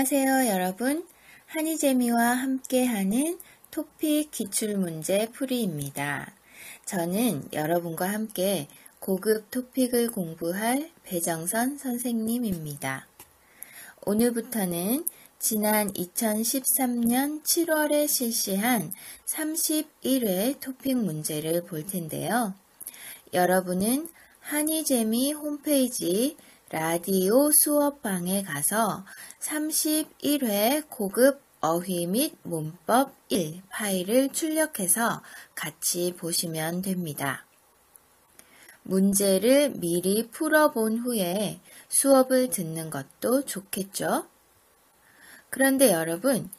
안녕하세요, 여러분. 한이재미와 함께하는 토픽 기출문제 풀이입니다. 저는 여러분과 함께 고급 토픽을 공부할 배정선 선생님입니다. 오늘부터는 지난 2013년 7월에 실시한 31회 토픽 문제를 볼 텐데요. 여러분은 한이재미 홈페이지 라디오 수업방에 가서 31회 고급 어휘 및 문법 1 파일을 출력해서 같이 보시면 됩니다. 문제를 미리 풀어본 후에 수업을 듣는 것도 좋겠죠? 그런데 여러분,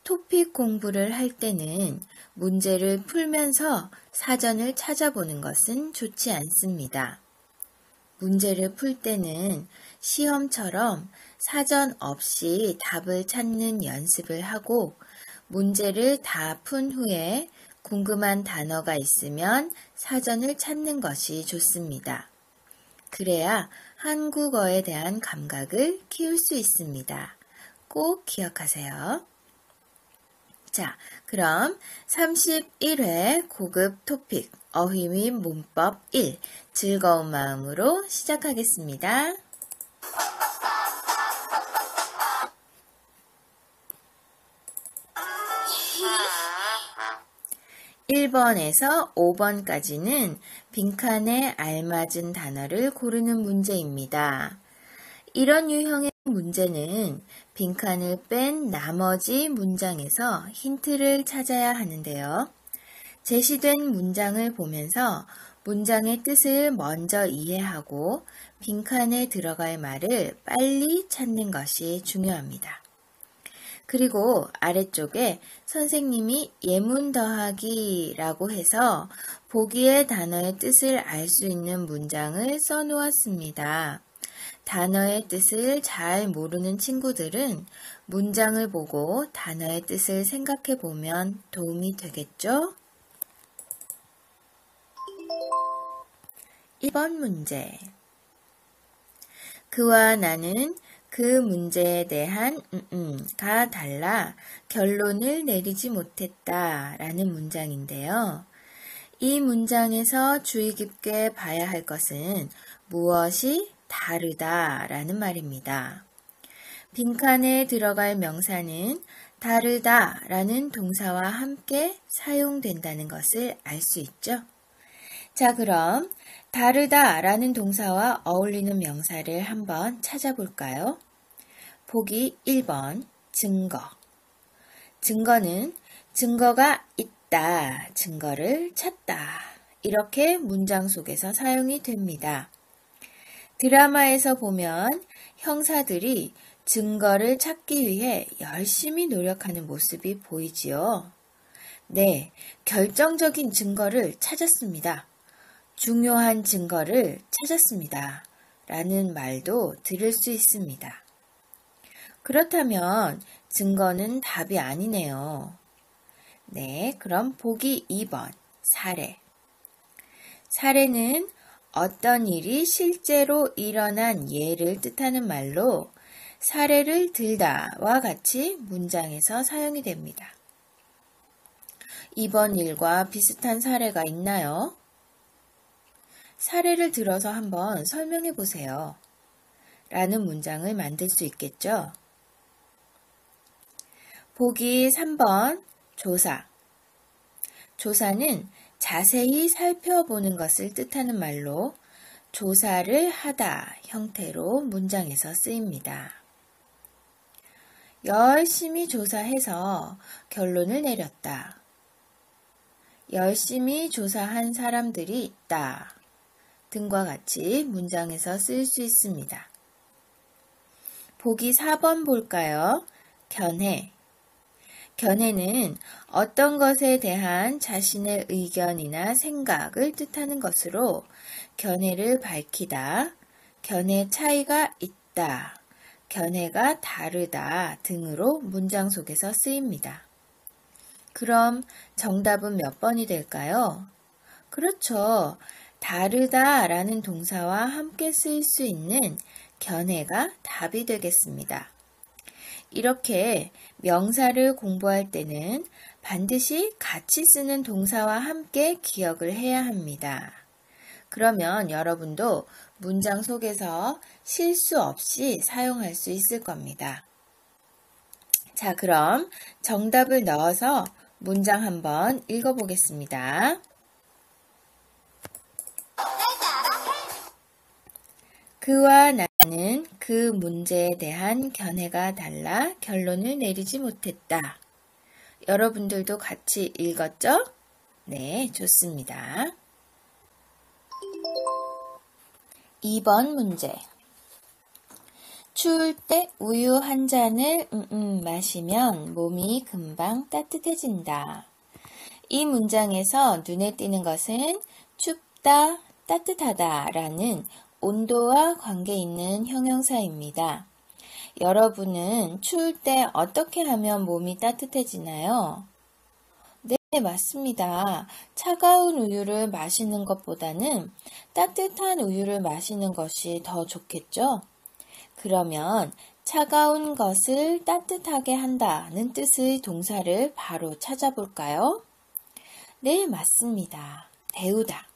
토픽 공부를 할 때는 문제를 풀면서 사전을 찾아보는 것은 좋지 않습니다. 문제를 풀 때는 시험처럼 사전 없이 답을 찾는 연습을 하고 문제를 다 푼 후에 궁금한 단어가 있으면 사전을 찾는 것이 좋습니다. 그래야 한국어에 대한 감각을 키울 수 있습니다. 꼭 기억하세요. 자, 그럼 31회 고급 토픽 어휘 및 문법 1 즐거운 마음으로 시작하겠습니다. 1번에서 5번까지는 빈칸에 알맞은 단어를 고르는 문제입니다. 이런 유형의 문제는 빈칸을 뺀 나머지 문장에서 힌트를 찾아야 하는데요. 제시된 문장을 보면서 문장의 뜻을 먼저 이해하고 빈칸에 들어갈 말을 빨리 찾는 것이 중요합니다. 그리고 아래쪽에 선생님이 예문 더하기라고 해서 보기의 단어의 뜻을 알 수 있는 문장을 써놓았습니다. 단어의 뜻을 잘 모르는 친구들은 문장을 보고 단어의 뜻을 생각해 보면 도움이 되겠죠? 2번 문제. 그와 나는 그 문제에 대한 가 달라 결론을 내리지 못했다 라는 문장인데요. 이 문장에서 주의 깊게 봐야 할 것은 무엇이 다르다 라는 말입니다. 빈칸에 들어갈 명사는 다르다 라는 동사와 함께 사용된다는 것을 알 수 있죠. 자, 그럼 다르다 라는 동사와 어울리는 명사를 한번 찾아볼까요? 보기 1번 증거. 증거는 증거가 있다, 증거를 찾다 이렇게 문장 속에서 사용이 됩니다. 드라마에서 보면 형사들이 증거를 찾기 위해 열심히 노력하는 모습이 보이지요. 네, 결정적인 증거를 찾았습니다. 중요한 증거를 찾았습니다. 라는 말도 들을 수 있습니다. 그렇다면 증거는 답이 아니네요. 네, 그럼 보기 2번 사례. 사례는 어떤 일이 실제로 일어난 예를 뜻하는 말로 사례를 들다와 같이 문장에서 사용이 됩니다. 이번 일과 비슷한 사례가 있나요? 사례를 들어서 한번 설명해 보세요. 라는 문장을 만들 수 있겠죠? 보기 3번 조사. 조사는 자세히 살펴보는 것을 뜻하는 말로 조사를 하다 형태로 문장에서 쓰입니다. 열심히 조사해서 결론을 내렸다. 열심히 조사한 사람들이 있다. 등과 같이 문장에서 쓸 수 있습니다. 보기 4번 볼까요? 견해. 견해는 어떤 것에 대한 자신의 의견이나 생각을 뜻하는 것으로 견해를 밝히다, 견해 차이가 있다, 견해가 다르다 등으로 문장 속에서 쓰입니다. 그럼 정답은 몇 번이 될까요? 그렇죠. 다르다 라는 동사와 함께 쓰일 수 있는 견해가 답이 되겠습니다. 이렇게 명사를 공부할 때는 반드시 같이 쓰는 동사와 함께 기억을 해야 합니다. 그러면 여러분도 문장 속에서 실수 없이 사용할 수 있을 겁니다. 자, 그럼 정답을 넣어서 문장 한번 읽어보겠습니다. 그와 나는 그 문제에 대한 견해가 달라 결론을 내리지 못했다. 여러분들도 같이 읽었죠? 네, 좋습니다. 2번 문제. 추울 때 우유 한 잔을 마시면 몸이 금방 따뜻해진다. 이 문장에서 눈에 띄는 것은 춥다, 따뜻하다 라는 온도와 관계 있는 형용사입니다. 여러분은 추울 때 어떻게 하면 몸이 따뜻해지나요? 네, 맞습니다. 차가운 우유를 마시는 것보다는 따뜻한 우유를 마시는 것이 더 좋겠죠? 그러면 차가운 것을 따뜻하게 한다는 뜻의 동사를 바로 찾아볼까요? 네, 맞습니다. 데우다.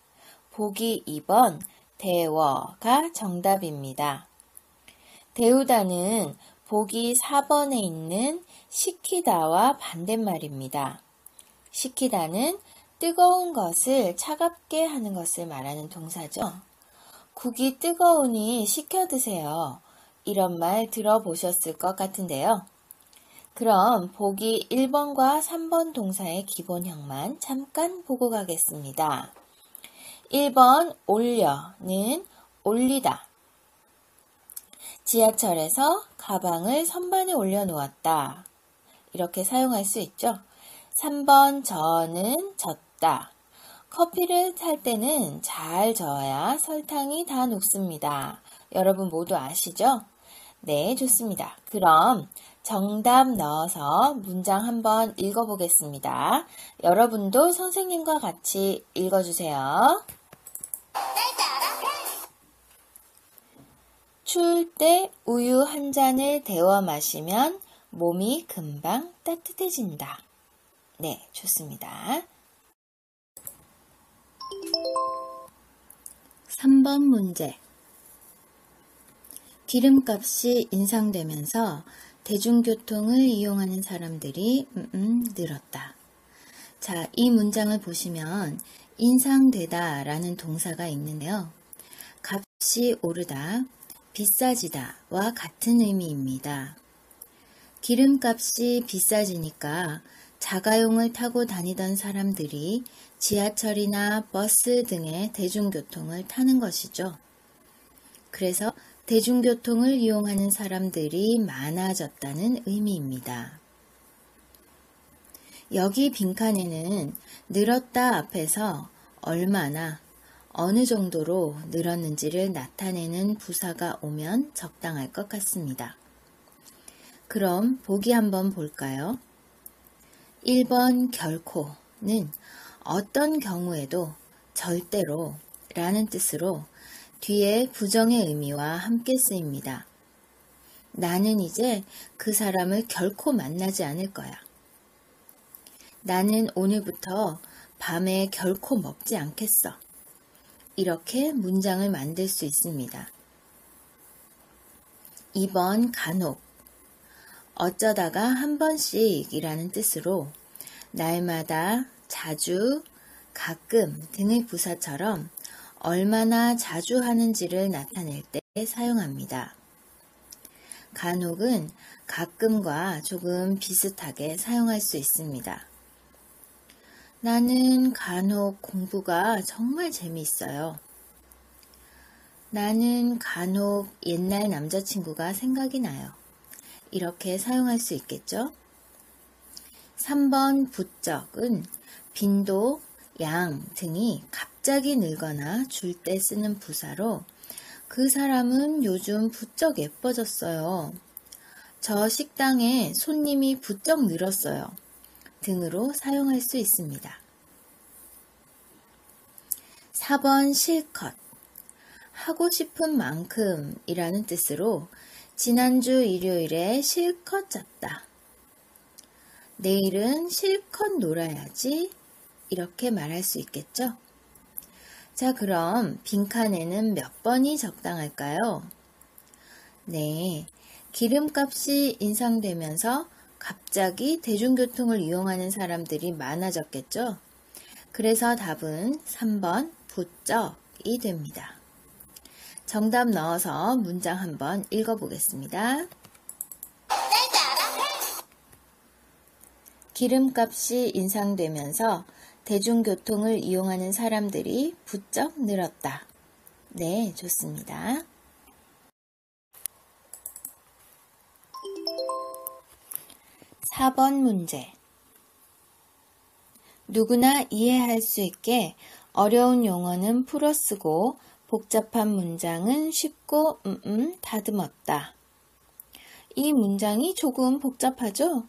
보기 2번 데워가 정답입니다. 데우다는 보기 4번에 있는 식히다와 반대말입니다. 식히다는 뜨거운 것을 차갑게 하는 것을 말하는 동사죠. 국이 뜨거우니 식혀 드세요. 이런 말 들어보셨을 것 같은데요. 그럼 보기 1번과 3번 동사의 기본형만 잠깐 보고 가겠습니다. 1번 올려는 올리다. 지하철에서 가방을 선반에 올려놓았다. 이렇게 사용할 수 있죠. 3번 저는 젓다. 커피를 탈 때는 잘 저어야 설탕이 다 녹습니다. 여러분 모두 아시죠? 네, 좋습니다. 그럼 정답 넣어서 문장 한번 읽어보겠습니다. 여러분도 선생님과 같이 읽어주세요. 추울 때 우유 한 잔을 데워 마시면 몸이 금방 따뜻해진다. 네, 좋습니다. 3번 문제. 기름값이 인상되면서 대중교통을 이용하는 사람들이 늘었다. 자, 이 문장을 보시면 인상되다 라는 동사가 있는데요. 값이 오르다, 비싸지다와 같은 의미입니다. 기름값이 비싸지니까 자가용을 타고 다니던 사람들이 지하철이나 버스 등의 대중교통을 타는 것이죠. 그래서 대중교통을 이용하는 사람들이 많아졌다는 의미입니다. 여기 빈칸에는 늘었다 앞에서 얼마나, 어느 정도로 늘었는지를 나타내는 부사가 오면 적당할 것 같습니다. 그럼 보기 한번 볼까요? 1번 결코는 어떤 경우에도 절대로 라는 뜻으로 뒤에 부정의 의미와 함께 쓰입니다. 나는 이제 그 사람을 결코 만나지 않을 거야. 나는 오늘부터 밤에 결코 먹지 않겠어. 이렇게 문장을 만들 수 있습니다. 2번 간혹. 어쩌다가 한 번씩이라는 뜻으로 날마다, 자주, 가끔 등의 부사처럼 얼마나 자주 하는지를 나타낼 때 사용합니다. 간혹은 가끔과 조금 비슷하게 사용할 수 있습니다. 나는 간혹 공부가 정말 재미있어요. 나는 간혹 옛날 남자친구가 생각이 나요. 이렇게 사용할 수 있겠죠? 3번 부쩍은 빈도, 양 등이 갑자기 늘거나 줄 때 쓰는 부사로 그 사람은 요즘 부쩍 예뻐졌어요. 저 식당에 손님이 부쩍 늘었어요. 등으로 사용할 수 있습니다. 4번 실컷. 하고 싶은 만큼 이라는 뜻으로 지난주 일요일에 실컷 잤다. 내일은 실컷 놀아야지. 이렇게 말할 수 있겠죠? 자, 그럼 빈칸에는 몇 번이 적당할까요? 네, 기름값이 인상되면서 갑자기 대중교통을 이용하는 사람들이 많아졌겠죠? 그래서 답은 3번 부쩍이 됩니다. 정답 넣어서 문장 한번 읽어보겠습니다. 기름값이 인상되면서 대중교통을 이용하는 사람들이 부쩍 늘었다. 네, 좋습니다. (4번) 문제. 누구나 이해할 수 있게 어려운 용어는 풀어쓰고 복잡한 문장은 쉽고 다듬었다. 이 문장이 조금 복잡하죠?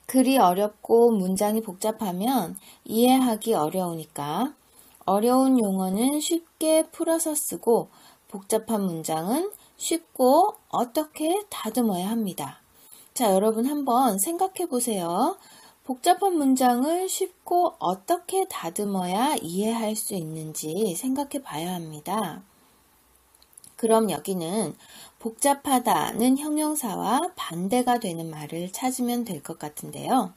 글이 어렵고 문장이 복잡하면 이해하기 어려우니까 어려운 용어는 쉽게 풀어서 쓰고 복잡한 문장은 쉽고 어떻게 다듬어야 합니다. 자, 여러분 한번 생각해 보세요. 복잡한 문장을 쉽고 어떻게 다듬어야 이해할 수 있는지 생각해 봐야 합니다. 그럼 여기는 복잡하다는 형용사와 반대가 되는 말을 찾으면 될 것 같은데요.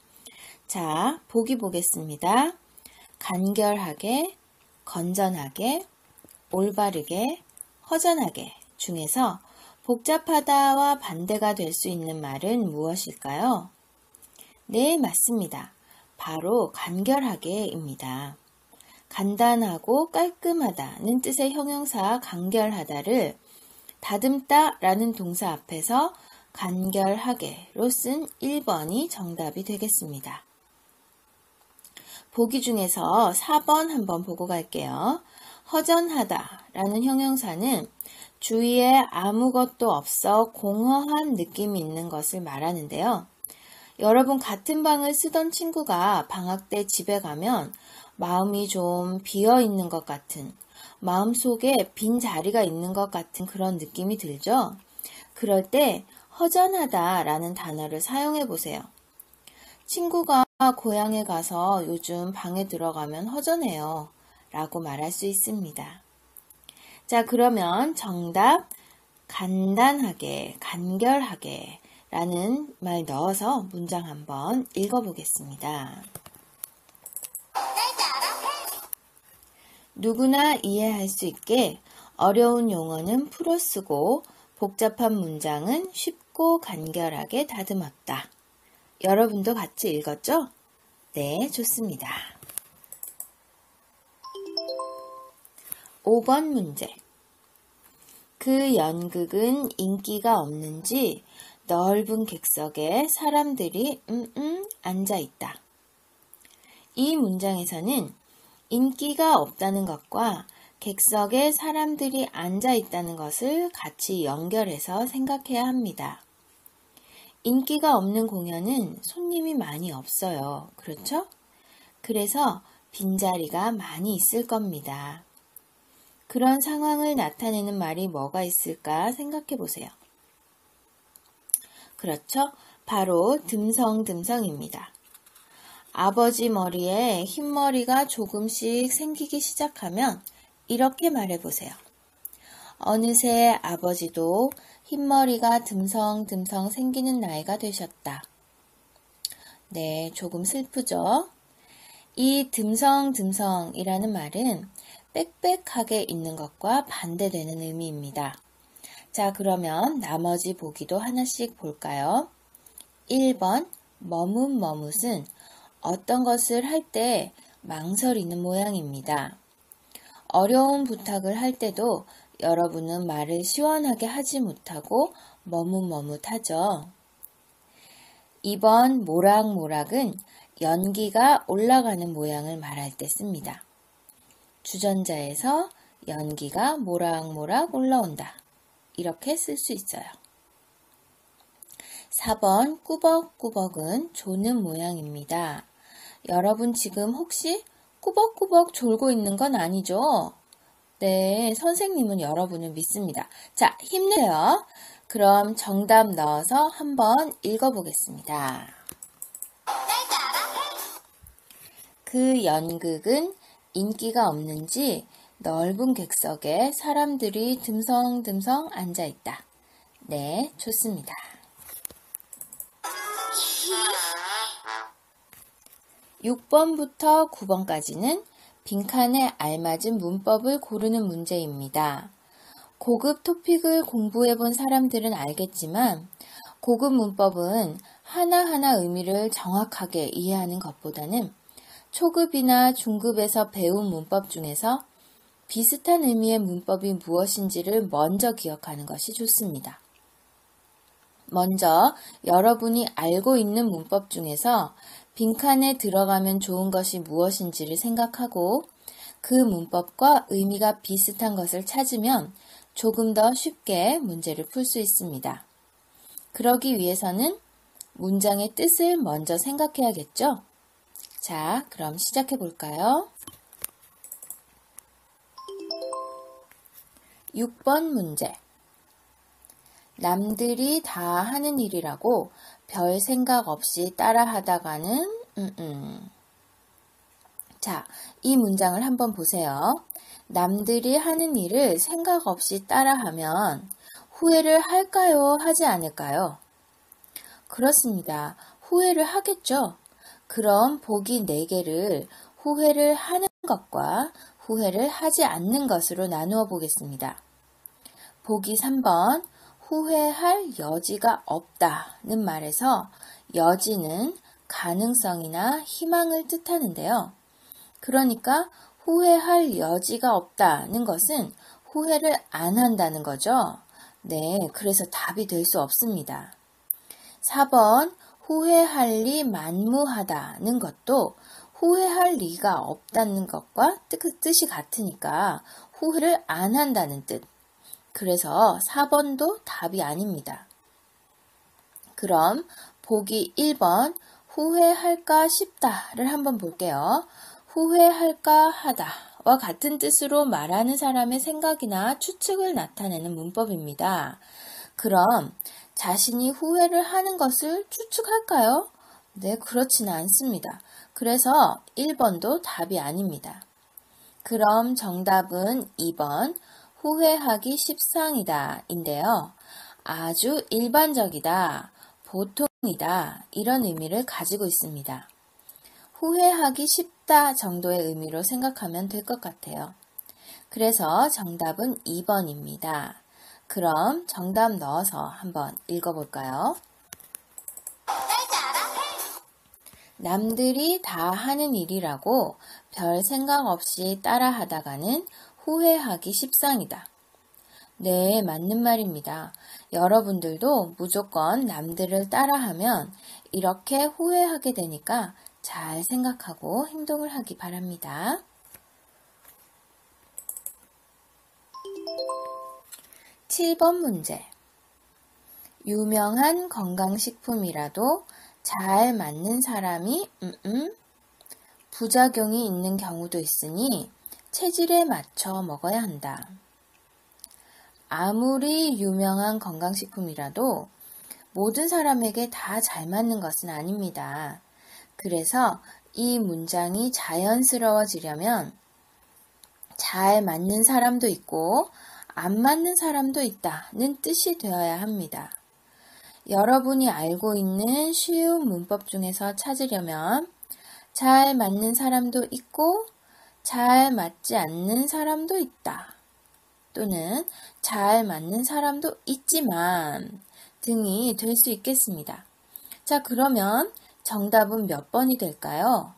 자, 보기 보겠습니다. 간결하게, 건전하게, 올바르게, 허전하게 중에서 복잡하다와 반대가 될 수 있는 말은 무엇일까요? 네, 맞습니다. 바로 간결하게입니다. 간단하고 깔끔하다는 뜻의 형용사 간결하다를 다듬다 라는 동사 앞에서 간결하게로 쓴 1번이 정답이 되겠습니다. 보기 중에서 4번 한번 보고 갈게요. 허전하다 라는 형용사는 주위에 아무것도 없어 공허한 느낌이 있는 것을 말하는데요. 여러분 같은 방을 쓰던 친구가 방학 때 집에 가면 마음이 좀 비어 있는 것 같은, 마음속에 빈 자리가 있는 것 같은 그런 느낌이 들죠? 그럴 때 허전하다 라는 단어를 사용해 보세요. 친구가 고향에 가서 요즘 방에 들어가면 허전해요 라고 말할 수 있습니다. 자, 그러면 정답 간단하게, 간결하게 라는 말 넣어서 문장 한번 읽어보겠습니다. 누구나 이해할 수 있게 어려운 용어는 풀어쓰고 복잡한 문장은 쉽고 간결하게 다듬었다. 여러분도 같이 읽었죠? 네, 좋습니다. 5번 문제. 그 연극은 인기가 없는지 넓은 객석에 사람들이 앉아있다. 이 문장에서는 인기가 없다는 것과 객석에 사람들이 앉아있다는 것을 같이 연결해서 생각해야 합니다. 인기가 없는 공연은 손님이 많이 없어요. 그렇죠? 그래서 빈자리가 많이 있을 겁니다. 그런 상황을 나타내는 말이 뭐가 있을까 생각해 보세요. 그렇죠? 바로 듬성듬성입니다. 아버지 머리에 흰머리가 조금씩 생기기 시작하면 이렇게 말해보세요. 어느새 아버지도 흰머리가 듬성듬성 생기는 나이가 되셨다. 네, 조금 슬프죠? 이 듬성듬성이라는 말은 빽빽하게 있는 것과 반대되는 의미입니다. 자, 그러면 나머지 보기도 하나씩 볼까요? 1번 머뭇머뭇은 어떤 것을 할 때 망설이는 모양입니다. 어려운 부탁을 할 때도 여러분은 말을 시원하게 하지 못하고 머뭇머뭇하죠. 2번 모락모락은 연기가 올라가는 모양을 말할 때 씁니다. 주전자에서 연기가 모락모락 올라온다. 이렇게 쓸 수 있어요. 4번 꾸벅꾸벅은 조는 모양입니다. 여러분 지금 혹시 꾸벅꾸벅 졸고 있는 건 아니죠? 네, 선생님은 여러분을 믿습니다. 자, 힘내요. 그럼 정답 넣어서 한번 읽어보겠습니다. 그 연극은 인기가 없는지 넓은 객석에 사람들이 듬성듬성 앉아있다. 네, 좋습니다. 6번부터 9번까지는 빈칸에 알맞은 문법을 고르는 문제입니다. 고급 토픽을 공부해본 사람들은 알겠지만 고급 문법은 하나하나 의미를 정확하게 이해하는 것보다는 초급이나 중급에서 배운 문법 중에서 비슷한 의미의 문법이 무엇인지를 먼저 기억하는 것이 좋습니다. 먼저 여러분이 알고 있는 문법 중에서 빈칸에 들어가면 좋은 것이 무엇인지를 생각하고 그 문법과 의미가 비슷한 것을 찾으면 조금 더 쉽게 문제를 풀 수 있습니다. 그러기 위해서는 문장의 뜻을 먼저 생각해야겠죠? 자, 그럼 시작해 볼까요? 6번 문제. 남들이 다 하는 일이라고 별 생각 없이 따라 하다가는 자, 이 문장을 한번 보세요. 남들이 하는 일을 생각 없이 따라하면 후회를 할까요? 하지 않을까요? 그렇습니다. 후회를 하겠죠. 그럼 보기 4개를 후회를 하는 것과 후회를 하지 않는 것으로 나누어 보겠습니다. 보기 3번, 후회할 여지가 없다는 말에서 여지는 가능성이나 희망을 뜻하는데요. 그러니까 후회할 여지가 없다는 것은 후회를 안 한다는 거죠. 네, 그래서 답이 될 수 없습니다. 4번, 후회할 리 만무하다는 것도 후회할 리가 없다는 것과 뜻이 같으니까 후회를 안 한다는 뜻. 그래서 4번도 답이 아닙니다. 그럼 보기 1번, 후회할까 싶다를 한번 볼게요. 후회할까 하다와 같은 뜻으로 말하는 사람의 생각이나 추측을 나타내는 문법입니다. 그럼 자신이 후회를 하는 것을 추측할까요? 네, 그렇지는 않습니다. 그래서 1번도 답이 아닙니다. 그럼 정답은 2번, 후회하기 십상이다 인데요. 아주 일반적이다, 보통이다 이런 의미를 가지고 있습니다. 후회하기 쉽다 정도의 의미로 생각하면 될 것 같아요. 그래서 정답은 2번입니다. 그럼 정답 넣어서 한번 읽어볼까요? 남들이 다 하는 일이라고 별 생각 없이 따라하다가는 후회하기 십상이다. 네, 맞는 말입니다. 여러분들도 무조건 남들을 따라하면 이렇게 후회하게 되니까 잘 생각하고 행동을 하기 바랍니다. 7번 문제. 유명한 건강식품이라도 잘 맞는 사람이 부작용이 있는 경우도 있으니 체질에 맞춰 먹어야 한다. 아무리 유명한 건강식품이라도 모든 사람에게 다 잘 맞는 것은 아닙니다. 그래서 이 문장이 자연스러워지려면 잘 맞는 사람도 있고 안 맞는 사람도 있다는 뜻이 되어야 합니다. 여러분이 알고 있는 쉬운 문법 중에서 찾으려면 잘 맞는 사람도 있고 잘 맞지 않는 사람도 있다. 또는 잘 맞는 사람도 있지만 등이 될 수 있겠습니다. 자, 그러면 정답은 몇 번이 될까요?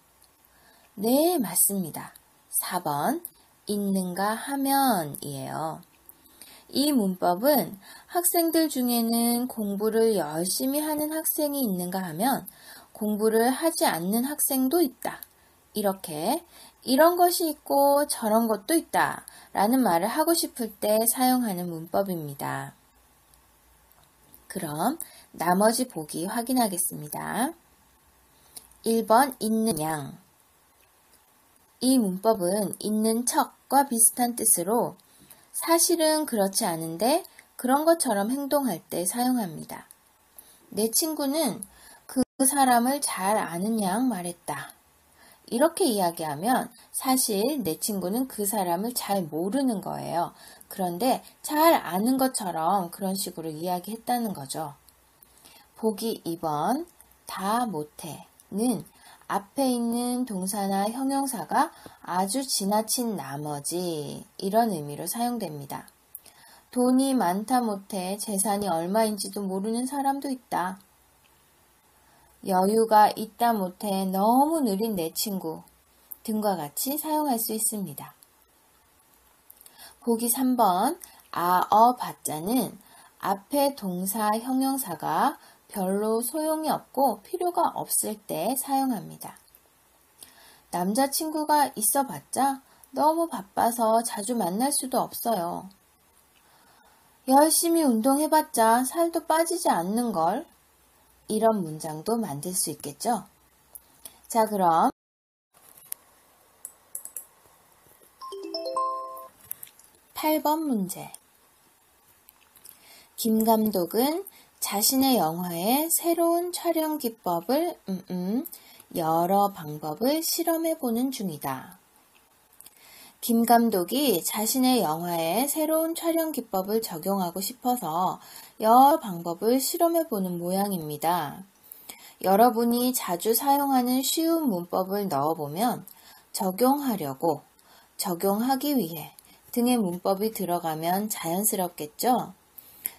네, 맞습니다. 4번, 있는가 하면이에요. 이 문법은 학생들 중에는 공부를 열심히 하는 학생이 있는가 하면 공부를 하지 않는 학생도 있다. 이렇게 이런 것이 있고 저런 것도 있다 라는 말을 하고 싶을 때 사용하는 문법입니다. 그럼 나머지 보기 확인하겠습니다. 1번 있는 양. 이 문법은 있는 척과 비슷한 뜻으로 사실은 그렇지 않은데 그런 것처럼 행동할 때 사용합니다. 내 친구는 그 사람을 잘 아는 양 말했다. 이렇게 이야기하면 사실 내 친구는 그 사람을 잘 모르는 거예요. 그런데 잘 아는 것처럼 그런 식으로 이야기했다는 거죠. 보기 2번 다 못해는 앞에 있는 동사나 형용사가 아주 지나친 나머지 이런 의미로 사용됩니다. 돈이 많다 못해 재산이 얼마인지도 모르는 사람도 있다. 여유가 있다 못해 너무 느린 내 친구 등과 같이 사용할 수 있습니다. 보기 3번 봐자는 앞에 동사 형용사가 별로 소용이 없고 필요가 없을 때 사용합니다. 남자친구가 있어봤자 너무 바빠서 자주 만날 수도 없어요. 열심히 운동해봤자 살도 빠지지 않는걸. 이런 문장도 만들 수 있겠죠? 자, 그럼 8번 문제. 김 감독은 자신의 영화의 새로운 촬영 기법을 여러 방법을 실험해 보는 중이다. 김 감독이 자신의 영화에 새로운 촬영 기법을 적용하고 싶어서 여러 방법을 실험해 보는 모양입니다. 여러분이 자주 사용하는 쉬운 문법을 넣어보면 적용하려고, 적용하기 위해 등의 문법이 들어가면 자연스럽겠죠?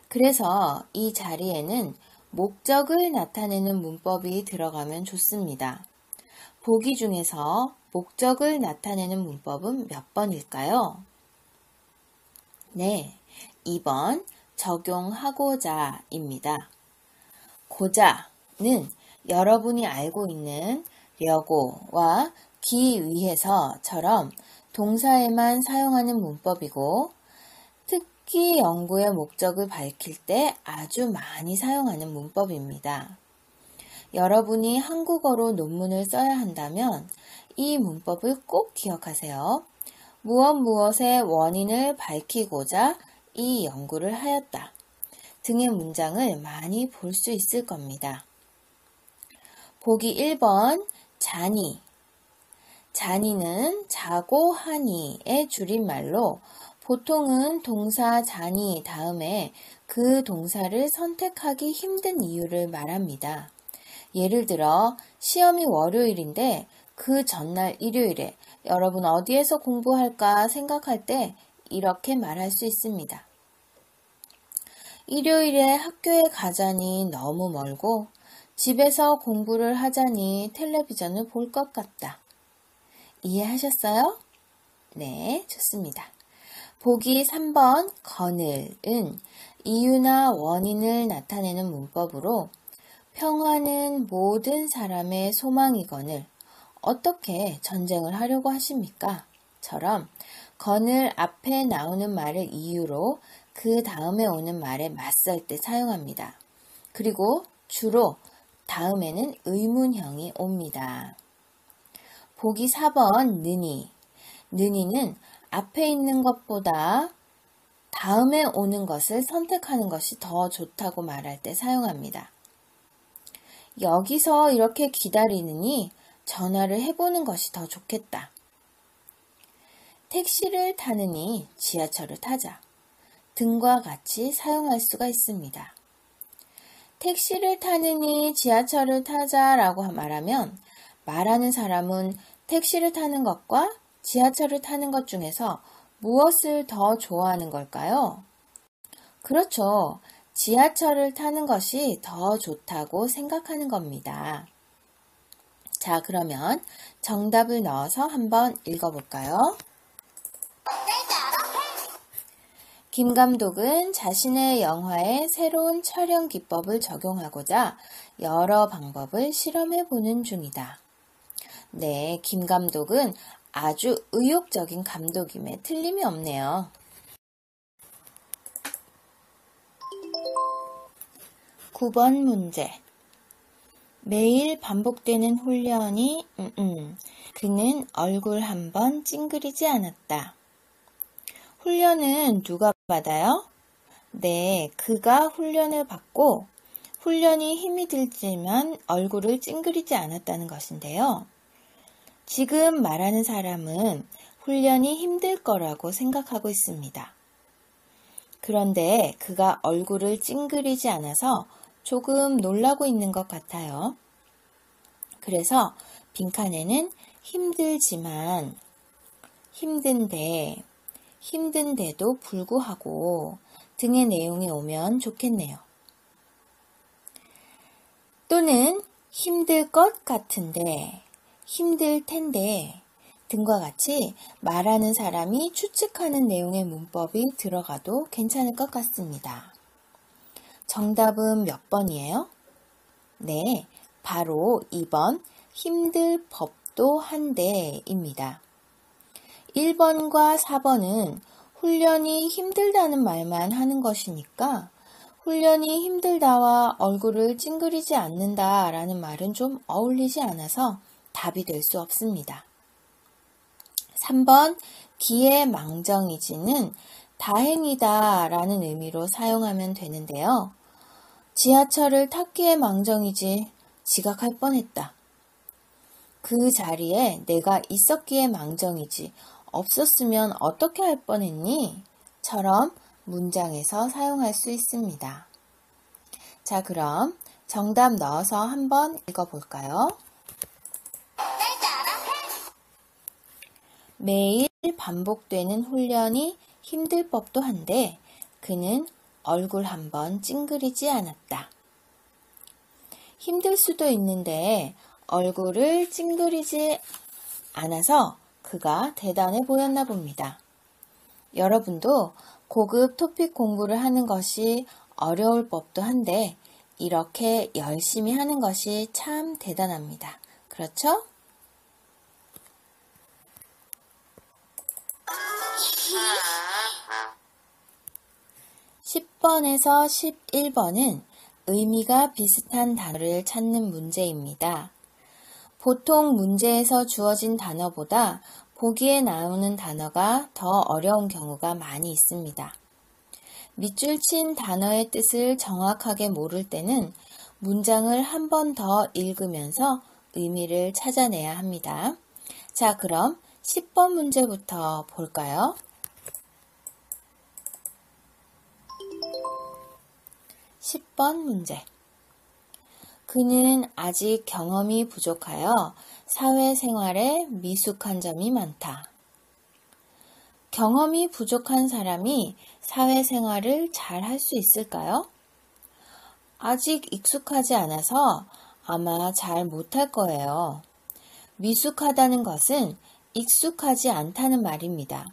그래서 이 자리에는 목적을 나타내는 문법이 들어가면 좋습니다. 보기 중에서 목적을 나타내는 문법은 몇 번일까요? 네, 2번 적용하고자입니다. 고자는 여러분이 알고 있는 려고와 기 위해서처럼 동사에만 사용하는 문법이고 특히 연구의 목적을 밝힐 때 아주 많이 사용하는 문법입니다. 여러분이 한국어로 논문을 써야 한다면 이 문법을 꼭 기억하세요. 무엇의 원인을 밝히고자 이 연구를 하였다 등의 문장을 많이 볼 수 있을 겁니다. 보기 1번 자니. 자니는 자고 하니의 줄임말로 보통은 동사 자니 다음에 그 동사를 선택하기 힘든 이유를 말합니다. 예를 들어 시험이 월요일인데 그 전날 일요일에 여러분 어디에서 공부할까 생각할 때 이렇게 말할 수 있습니다. 일요일에 학교에 가자니 너무 멀고 집에서 공부를 하자니 텔레비전을 볼 것 같다. 이해하셨어요? 네, 좋습니다. 보기 3번 거늘은 이유나 원인을 나타내는 문법으로 평화는 모든 사람의 소망이거늘 어떻게 전쟁을 하려고 하십니까? 처럼 거늘 앞에 나오는 말을 이유로 그 다음에 오는 말에 맞설 때 사용합니다. 그리고 주로 다음에는 의문형이 옵니다. 보기 4번 느니. 느니는 앞에 있는 것보다 다음에 오는 것을 선택하는 것이 더 좋다고 말할 때 사용합니다. 여기서 이렇게 기다리느니 전화를 해보는 것이 더 좋겠다. 택시를 타느니 지하철을 타자 등과 같이 사용할 수가 있습니다. 택시를 타느니 지하철을 타자라고 말하면 말하는 사람은 택시를 타는 것과 지하철을 타는 것 중에서 무엇을 더 좋아하는 걸까요? 그렇죠. 지하철을 타는 것이 더 좋다고 생각하는 겁니다. 자, 그러면 정답을 넣어서 한번 읽어볼까요? 김 감독은 자신의 영화에 새로운 촬영 기법을 적용하고자 여러 방법을 실험해 보는 중이다. 네, 김 감독은 아주 의욕적인 감독임에 틀림이 없네요. 9번 문제. 매일 반복되는 훈련이 그는 얼굴 한번 찡그리지 않았다. 훈련은 누가 받아요? 네, 그가 훈련을 받고 훈련이 힘이 들지만 얼굴을 찡그리지 않았다는 것인데요. 지금 말하는 사람은 훈련이 힘들 거라고 생각하고 있습니다. 그런데 그가 얼굴을 찡그리지 않아서 조금 놀라고 있는 것 같아요. 그래서 빈칸에는 힘들지만, 힘든데도 불구하고 등의 내용이 오면 좋겠네요. 또는 힘들 것 같은데, 힘들 텐데 등과 같이 말하는 사람이 추측하는 내용의 문법이 들어가도 괜찮을 것 같습니다. 정답은 몇 번이에요? 네, 바로 2번 힘들 법도 한데입니다. 1번과 4번은 훈련이 힘들다는 말만 하는 것이니까 훈련이 힘들다와 얼굴을 찡그리지 않는다 라는 말은 좀 어울리지 않아서 답이 될 수 없습니다. 3번 기회망정이지는 다행이다 라는 의미로 사용하면 되는데요. 지하철을 탔기에 망정이지 지각할 뻔했다. 그 자리에 내가 있었기에 망정이지 없었으면 어떻게 할 뻔했니? 처럼 문장에서 사용할 수 있습니다. 자, 그럼 정답 넣어서 한번 읽어볼까요? 매일 반복되는 훈련이 힘들 법도 한데 그는 얼굴 한번 찡그리지 않았다. 힘들 수도 있는데 얼굴을 찡그리지 않아서 그가 대단해 보였나 봅니다. 여러분도 고급 토픽 공부를 하는 것이 어려울 법도 한데 이렇게 열심히 하는 것이 참 대단합니다. 그렇죠? 10번에서 11번은 의미가 비슷한 단어를 찾는 문제입니다. 보통 문제에서 주어진 단어보다 보기에 나오는 단어가 더 어려운 경우가 많이 있습니다. 밑줄 친 단어의 뜻을 정확하게 모를 때는 문장을 한 번 더 읽으면서 의미를 찾아내야 합니다. 자, 그럼 10번 문제부터 볼까요? 10번 문제. 그는 아직 경험이 부족하여 사회생활에 미숙한 점이 많다. 경험이 부족한 사람이 사회생활을 잘 할 수 있을까요? 아직 익숙하지 않아서 아마 잘 못할 거예요. 미숙하다는 것은 익숙하지 않다는 말입니다.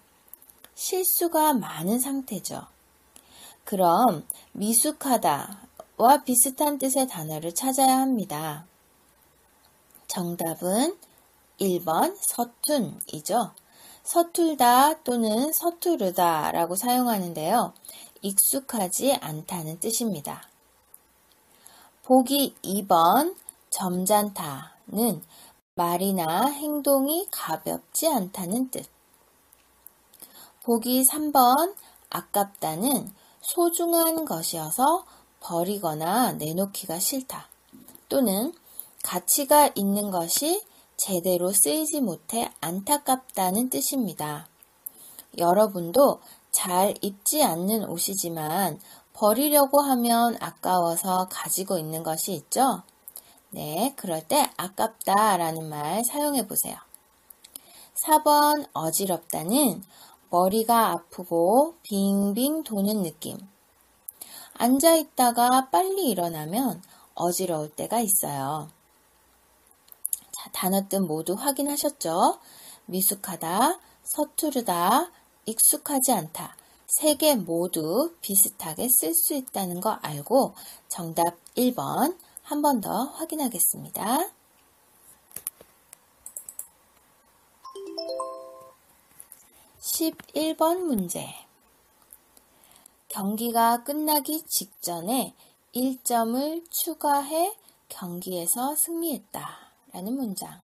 실수가 많은 상태죠. 그럼 미숙하다와 비슷한 뜻의 단어를 찾아야 합니다. 정답은 1번 서툰이죠. 서툴다 또는 서투르다 라고 사용하는데요. 익숙하지 않다는 뜻입니다. 보기 2번 점잖다는 말이나 행동이 가볍지 않다는 뜻. 보기 3번 아깝다는 소중한 것이어서 버리거나 내놓기가 싫다. 또는 가치가 있는 것이 제대로 쓰이지 못해 안타깝다는 뜻입니다. 여러분도 잘 입지 않는 옷이지만 버리려고 하면 아까워서 가지고 있는 것이 있죠? 네, 그럴 때 아깝다라는 말 사용해 보세요. 4번 어지럽다는 머리가 아프고 빙빙 도는 느낌. 앉아 있다가 빨리 일어나면 어지러울 때가 있어요. 자, 단어 뜻 모두 확인하셨죠? 미숙하다, 서투르다, 익숙하지 않다. 세 개 모두 비슷하게 쓸 수 있다는 거 알고 정답 1번 한 번 더 확인하겠습니다. 11번 문제. 경기가 끝나기 직전에 1점을 추가해 경기에서 승리했다 라는 문장.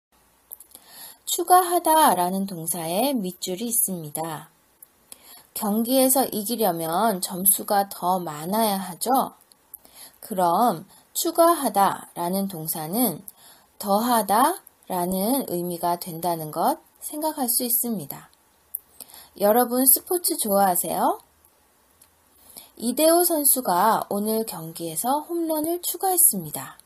추가하다 라는 동사에 밑줄이 있습니다. 경기에서 이기려면 점수가 더 많아야 하죠? 그럼 추가하다 라는 동사는 더하다 라는 의미가 된다는 것 생각할 수 있습니다. 여러분 스포츠 좋아하세요? 이대호 선수가 오늘 경기에서 홈런을 추가했습니다.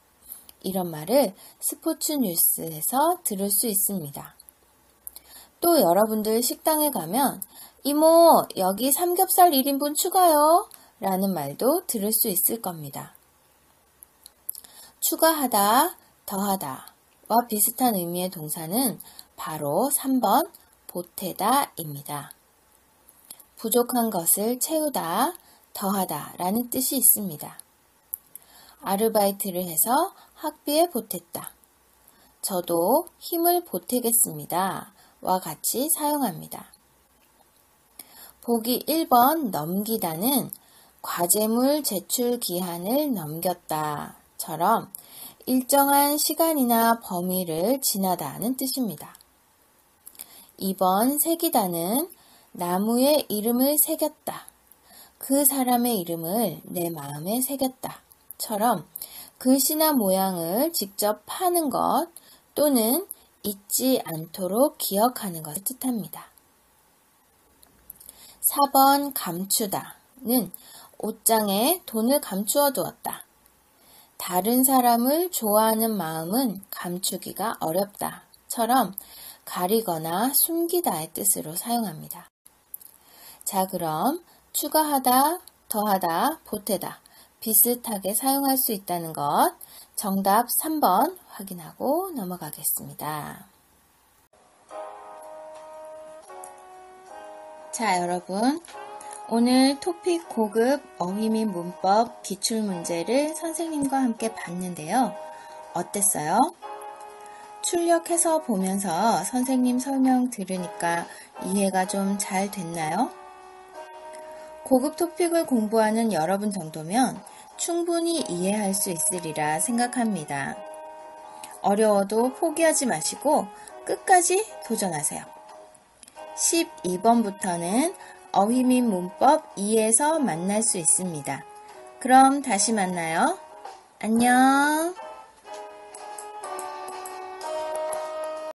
이런 말을 스포츠 뉴스에서 들을 수 있습니다. 또 여러분들 식당에 가면 이모 여기 삼겹살 1인분 추가요 라는 말도 들을 수 있을 겁니다. 추가하다, 더하다와 비슷한 의미의 동사는 바로 3번 보태다입니다. 부족한 것을 채우다, 더하다 라는 뜻이 있습니다. 아르바이트를 해서 학비에 보탰다. 저도 힘을 보태겠습니다. 와 같이 사용합니다. 보기 1번 넘기다는 과제물 제출 기한을 넘겼다 처럼 일정한 시간이나 범위를 지나다는 뜻입니다. 2번 새기다는 나무에 이름을 새겼다. 그 사람의 이름을 내 마음에 새겼다 처럼 글씨나 모양을 직접 파는 것 또는 잊지 않도록 기억하는 것을 뜻합니다. 4번 감추다는 옷장에 돈을 감추어 두었다. 다른 사람을 좋아하는 마음은 감추기가 어렵다 처럼 가리거나 숨기다의 뜻으로 사용합니다. 자, 그럼 추가하다, 더하다, 보태다 비슷하게 사용할 수 있다는 것 정답 3번 확인하고 넘어가겠습니다. 자, 여러분 오늘 토픽 고급 어휘 및 문법 기출문제를 선생님과 함께 봤는데요. 어땠어요? 출력해서 보면서 선생님 설명 들으니까 이해가 좀 잘 됐나요? 고급 토픽을 공부하는 여러분 정도면 충분히 이해할 수 있으리라 생각합니다. 어려워도 포기하지 마시고 끝까지 도전하세요. 12번부터는 어휘 및 문법 2에서 만날 수 있습니다. 그럼 다시 만나요. 안녕.